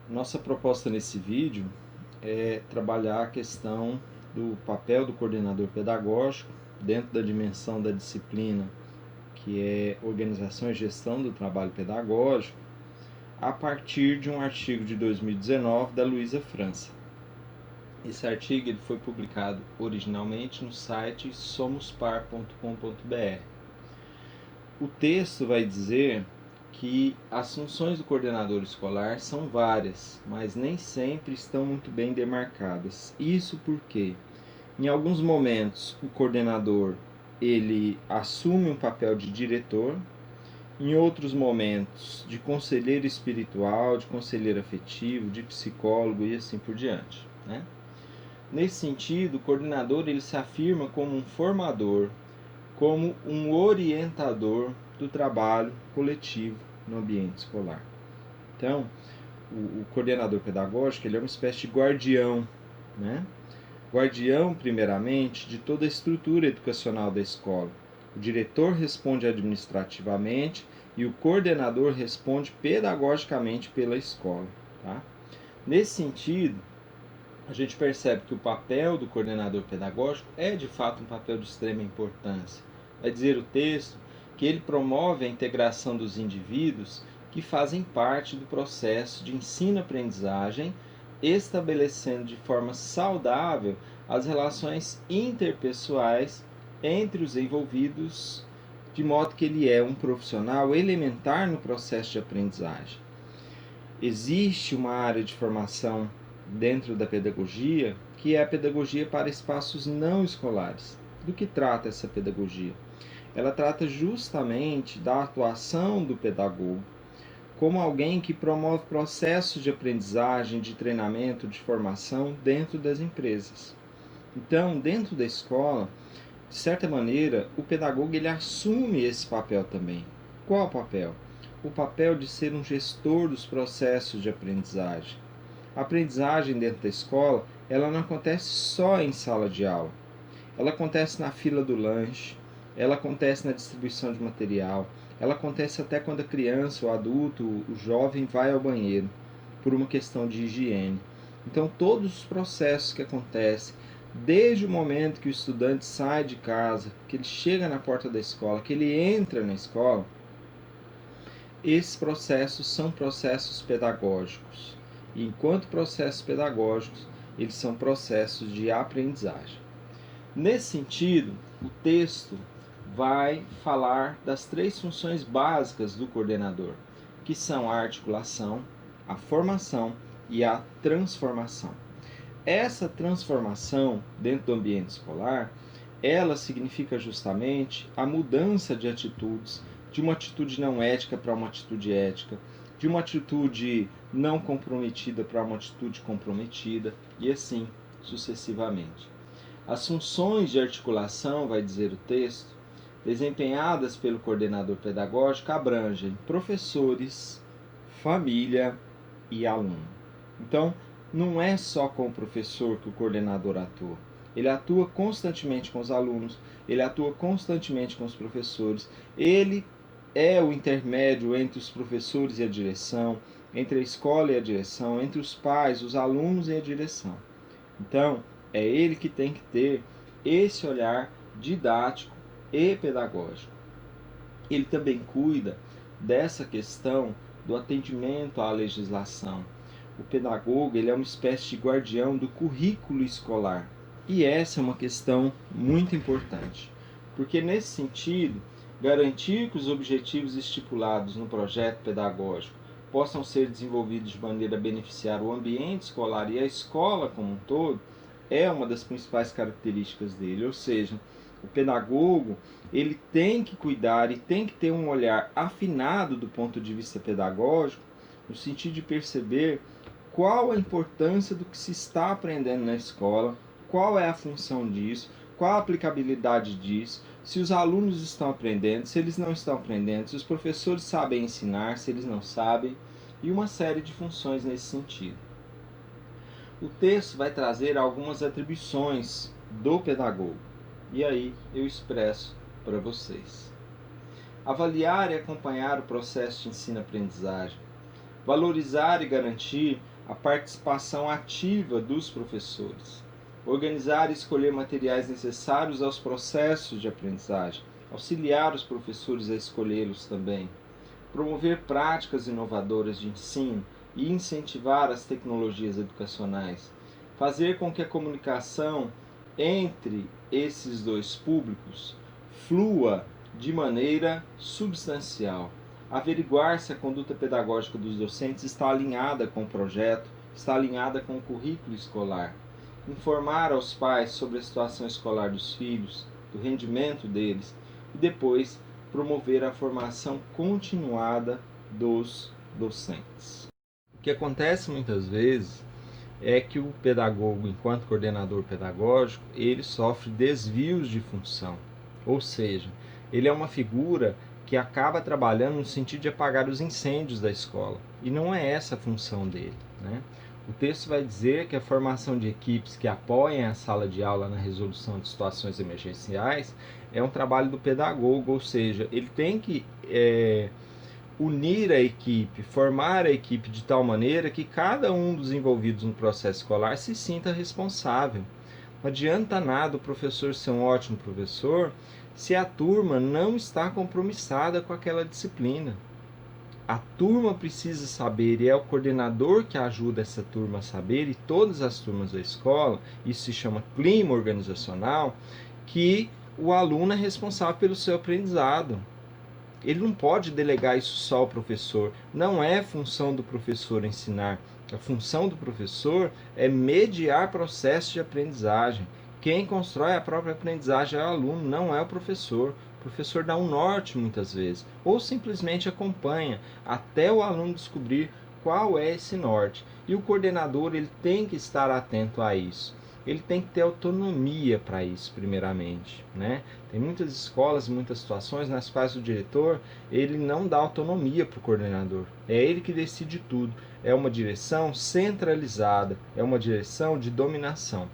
Nossa proposta nesse vídeo é trabalhar a questão do papel do coordenador pedagógico dentro da dimensão da disciplina que é Organização e Gestão do Trabalho Pedagógico, a partir de um artigo de 2019 da Luísa França. Esse artigo ele foi publicado originalmente no site somospar.com.br. O texto vai dizer que as funções do coordenador escolar são várias, mas nem sempre estão muito bem demarcadas. Isso porque, em alguns momentos, o coordenador ele assume um papel de diretor, em outros momentos de conselheiro espiritual, de conselheiro afetivo, de psicólogo e assim por diante, né? Nesse sentido, o coordenador ele se afirma como um formador, como um orientador do trabalho coletivo no ambiente escolar. Então, o coordenador pedagógico ele é uma espécie de guardião, né? Guardião, primeiramente, de toda a estrutura educacional da escola. O diretor responde administrativamente e o coordenador responde pedagogicamente pela escola. Tá? Nesse sentido, a gente percebe que o papel do coordenador pedagógico é de fato um papel de extrema importância. Vai dizer o texto que ele promove a integração dos indivíduos que fazem parte do processo de ensino-aprendizagem, estabelecendo de forma saudável as relações interpessoais entre os envolvidos, de modo que ele é um profissional elementar no processo de aprendizagem. Existe uma área de formação dentro da pedagogia que é a pedagogia para espaços não escolares. Do que trata essa pedagogia? Ela trata justamente da atuação do pedagogo como alguém que promove processos de aprendizagem, de treinamento, de formação dentro das empresas. Então, dentro da escola, de certa maneira, o pedagogo ele assume esse papel também. Qual o papel? O papel de ser um gestor dos processos de aprendizagem. A aprendizagem dentro da escola, ela não acontece só em sala de aula. Ela acontece na fila do lanche, ela acontece na distribuição de material, ela acontece até quando a criança, o adulto, o jovem vai ao banheiro, por uma questão de higiene. Então, todos os processos que acontecem, desde o momento que o estudante sai de casa, que ele chega na porta da escola, que ele entra na escola, esses processos são processos pedagógicos. E enquanto processos pedagógicos, eles são processos de aprendizagem. Nesse sentido, o texto vai falar das três funções básicas do coordenador, que são a articulação, a formação e a transformação. Essa transformação dentro do ambiente escolar, ela significa justamente a mudança de atitudes, de uma atitude não ética para uma atitude ética, de uma atitude não comprometida para uma atitude comprometida, e assim sucessivamente. As funções de articulação, vai dizer o texto, desempenhadas pelo coordenador pedagógico abrangem professores, família e aluno. Então, não é só com o professor que o coordenador atua. Ele atua constantemente com os alunos, ele atua constantemente com os professores, ele é o intermédio entre os professores e a direção, entre a escola e a direção, entre os pais, os alunos e a direção. Então, é ele que tem que ter esse olhar didático e pedagógico. Ele também cuida dessa questão do atendimento à legislação. O pedagogo ele é uma espécie de guardião do currículo escolar. E essa é uma questão muito importante, porque nesse sentido, garantir que os objetivos estipulados no projeto pedagógico possam ser desenvolvidos de maneira a beneficiar o ambiente escolar e a escola como um todo, é uma das principais características dele, ou seja, o pedagogo ele tem que cuidar e tem que ter um olhar afinado do ponto de vista pedagógico, no sentido de perceber qual a importância do que se está aprendendo na escola, qual é a função disso, qual a aplicabilidade disso, se os alunos estão aprendendo, se eles não estão aprendendo, se os professores sabem ensinar, se eles não sabem, e uma série de funções nesse sentido. O texto vai trazer algumas atribuições do pedagogo, e aí eu expresso para vocês. Avaliar e acompanhar o processo de ensino-aprendizagem. Valorizar e garantir a participação ativa dos professores, organizar e escolher materiais necessários aos processos de aprendizagem, auxiliar os professores a escolhê-los também, promover práticas inovadoras de ensino e incentivar as tecnologias educacionais, fazer com que a comunicação entre esses dois públicos flua de maneira substancial, averiguar se a conduta pedagógica dos docentes está alinhada com o projeto, está alinhada com o currículo escolar, informar aos pais sobre a situação escolar dos filhos, do rendimento deles e depois promover a formação continuada dos docentes. O que acontece muitas vezes é que o pedagogo, enquanto coordenador pedagógico, ele sofre desvios de função, ou seja, ele é uma figura que acaba trabalhando no sentido de apagar os incêndios da escola, e não é essa a função dele, né? O texto vai dizer que a formação de equipes que apoiem a sala de aula na resolução de situações emergenciais é um trabalho do pedagogo, ou seja, ele tem que unir a equipe, formar a equipe de tal maneira que cada um dos envolvidos no processo escolar se sinta responsável. Não adianta nada o professor ser um ótimo professor se a turma não está compromissada com aquela disciplina. A turma precisa saber, e é o coordenador que ajuda essa turma a saber, e todas as turmas da escola, isso se chama clima organizacional, que o aluno é responsável pelo seu aprendizado. Ele não pode delegar isso só ao professor. Não é função do professor ensinar. A função do professor é mediar processos de aprendizagem. Quem constrói a própria aprendizagem é o aluno, não é o professor. O professor dá um norte muitas vezes, ou simplesmente acompanha até o aluno descobrir qual é esse norte. E o coordenador ele tem que estar atento a isso. Ele tem que ter autonomia para isso, primeiramente, né? Tem muitas escolas, muitas situações nas quais o diretor ele não dá autonomia para o coordenador. É ele que decide tudo. É uma direção centralizada, é uma direção de dominação.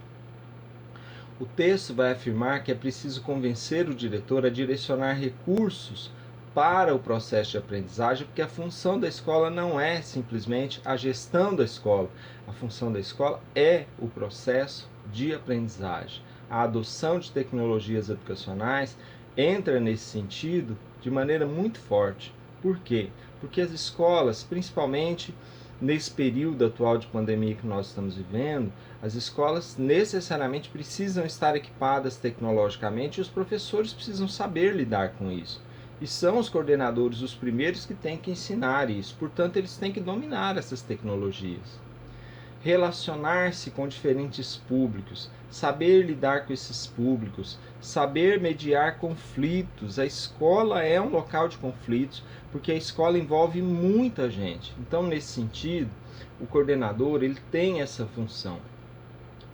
O texto vai afirmar que é preciso convencer o diretor a direcionar recursos para o processo de aprendizagem, porque a função da escola não é simplesmente a gestão da escola. A função da escola é o processo de aprendizagem. A adoção de tecnologias educacionais entra nesse sentido de maneira muito forte. Por quê? Porque as escolas, principalmente nesse período atual de pandemia que nós estamos vivendo, as escolas necessariamente precisam estar equipadas tecnologicamente e os professores precisam saber lidar com isso. E são os coordenadores os primeiros que têm que ensinar isso, portanto, eles têm que dominar essas tecnologias. Relacionar-se com diferentes públicos, saber lidar com esses públicos, saber mediar conflitos. A escola é um local de conflitos, porque a escola envolve muita gente. Então, nesse sentido, o coordenador ele tem essa função.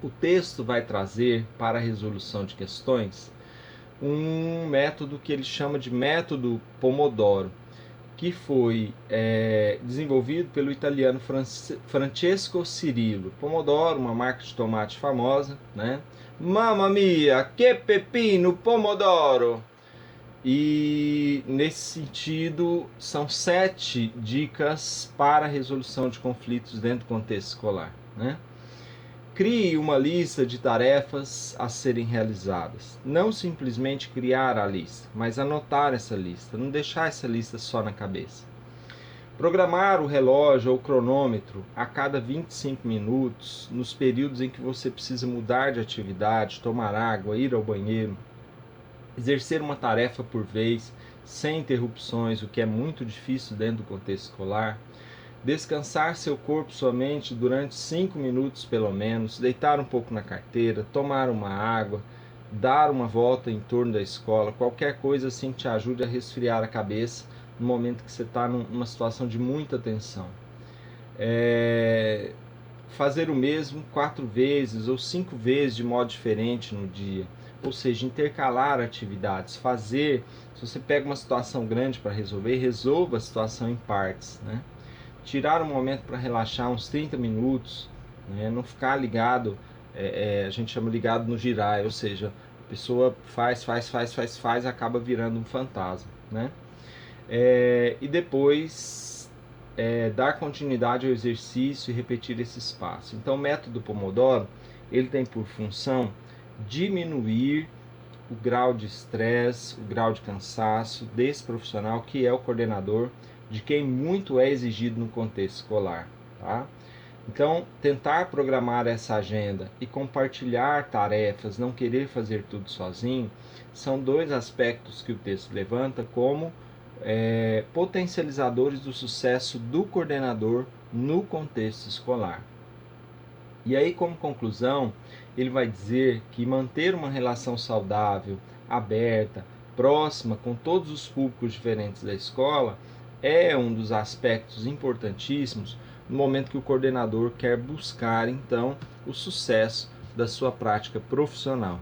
O texto vai trazer para a resolução de questões um método que ele chama de método Pomodoro, que foi desenvolvido pelo italiano Francesco Cirillo. Pomodoro, uma marca de tomate famosa, né? Mamma mia, que pepino Pomodoro! E nesse sentido, são 7 dicas para a resolução de conflitos dentro do contexto escolar, né? Crie uma lista de tarefas a serem realizadas. Não simplesmente criar a lista, mas anotar essa lista, não deixar essa lista só na cabeça. Programar o relógio ou o cronômetro a cada 25 minutos, nos períodos em que você precisa mudar de atividade, tomar água, ir ao banheiro. Exercer uma tarefa por vez, sem interrupções, o que é muito difícil dentro do contexto escolar. Descansar seu corpo sua mente durante 5 minutos pelo menos, deitar um pouco na carteira, tomar uma água, dar uma volta em torno da escola, qualquer coisa assim que te ajude a resfriar a cabeça no momento que você está numa situação de muita tensão. Fazer o mesmo 4 vezes ou 5 vezes de modo diferente no dia, ou seja, intercalar atividades, fazer, se você pega uma situação grande para resolver, resolva a situação em partes, né? Tirar um momento para relaxar uns 30 minutos, né? Não ficar ligado, a gente chama ligado no girar, ou seja, a pessoa faz, acaba virando um fantasma, né? E depois dar continuidade ao exercício e repetir esse espaço. Então, o método Pomodoro, ele tem por função diminuir o grau de estresse, o grau de cansaço desse profissional que é o coordenador, de quem muito é exigido no contexto escolar, tá? Então, tentar programar essa agenda e compartilhar tarefas, não querer fazer tudo sozinho, são dois aspectos que o texto levanta como potencializadores do sucesso do coordenador no contexto escolar. E aí, como conclusão, ele vai dizer que manter uma relação saudável, aberta, próxima com todos os públicos diferentes da escola é um dos aspectos importantíssimos no momento que o coordenador quer buscar, então, o sucesso da sua prática profissional.